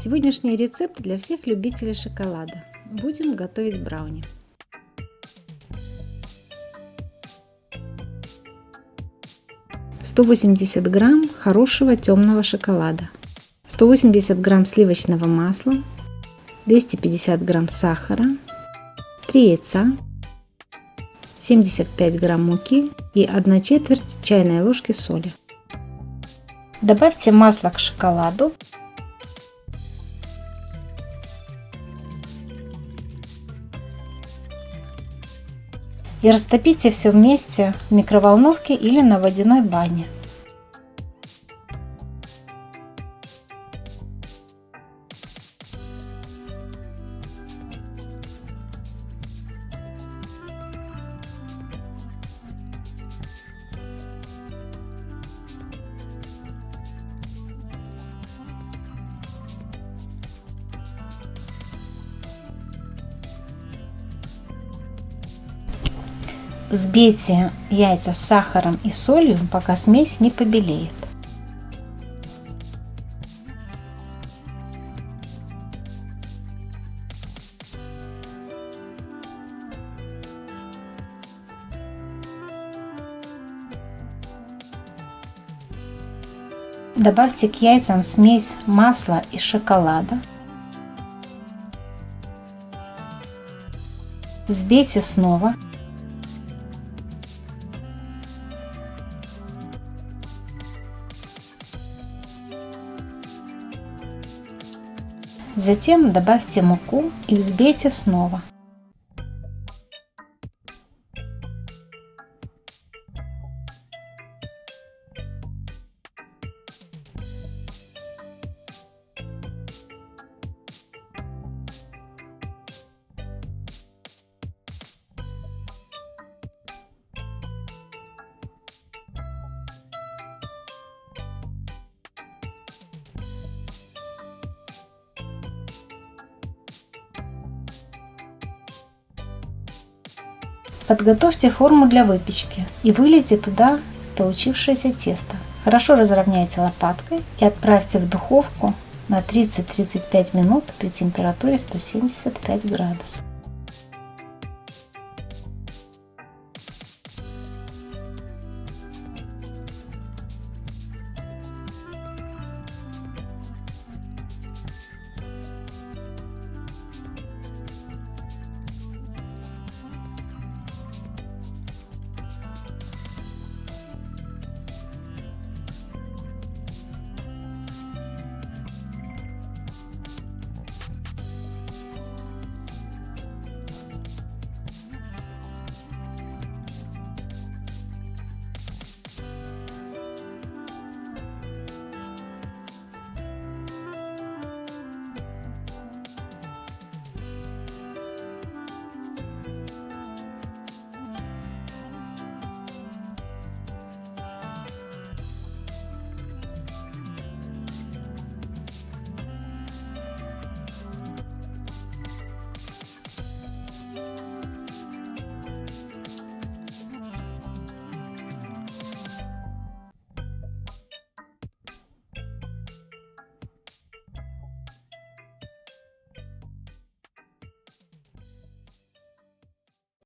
Сегодняшний рецепт для всех любителей шоколада. Будем готовить брауни. «180 грамм хорошего темного шоколада, 180 грамм сливочного масла, 250 грамм сахара, 3 яйца, 75 грамм муки и 1/4 чайной ложки соли. Добавьте масло к шоколаду. И растопите все вместе в микроволновке или на водяной бане. Взбейте яйца с сахаром и солью, пока смесь не побелеет. Добавьте к яйцам смесь масла и шоколада. Взбейте снова. Затем добавьте муку и взбейте снова. Подготовьте форму для выпечки и вылейте туда получившееся тесто. Хорошо разровняйте лопаткой и отправьте в духовку на 30-35 минут при температуре 175 градусов.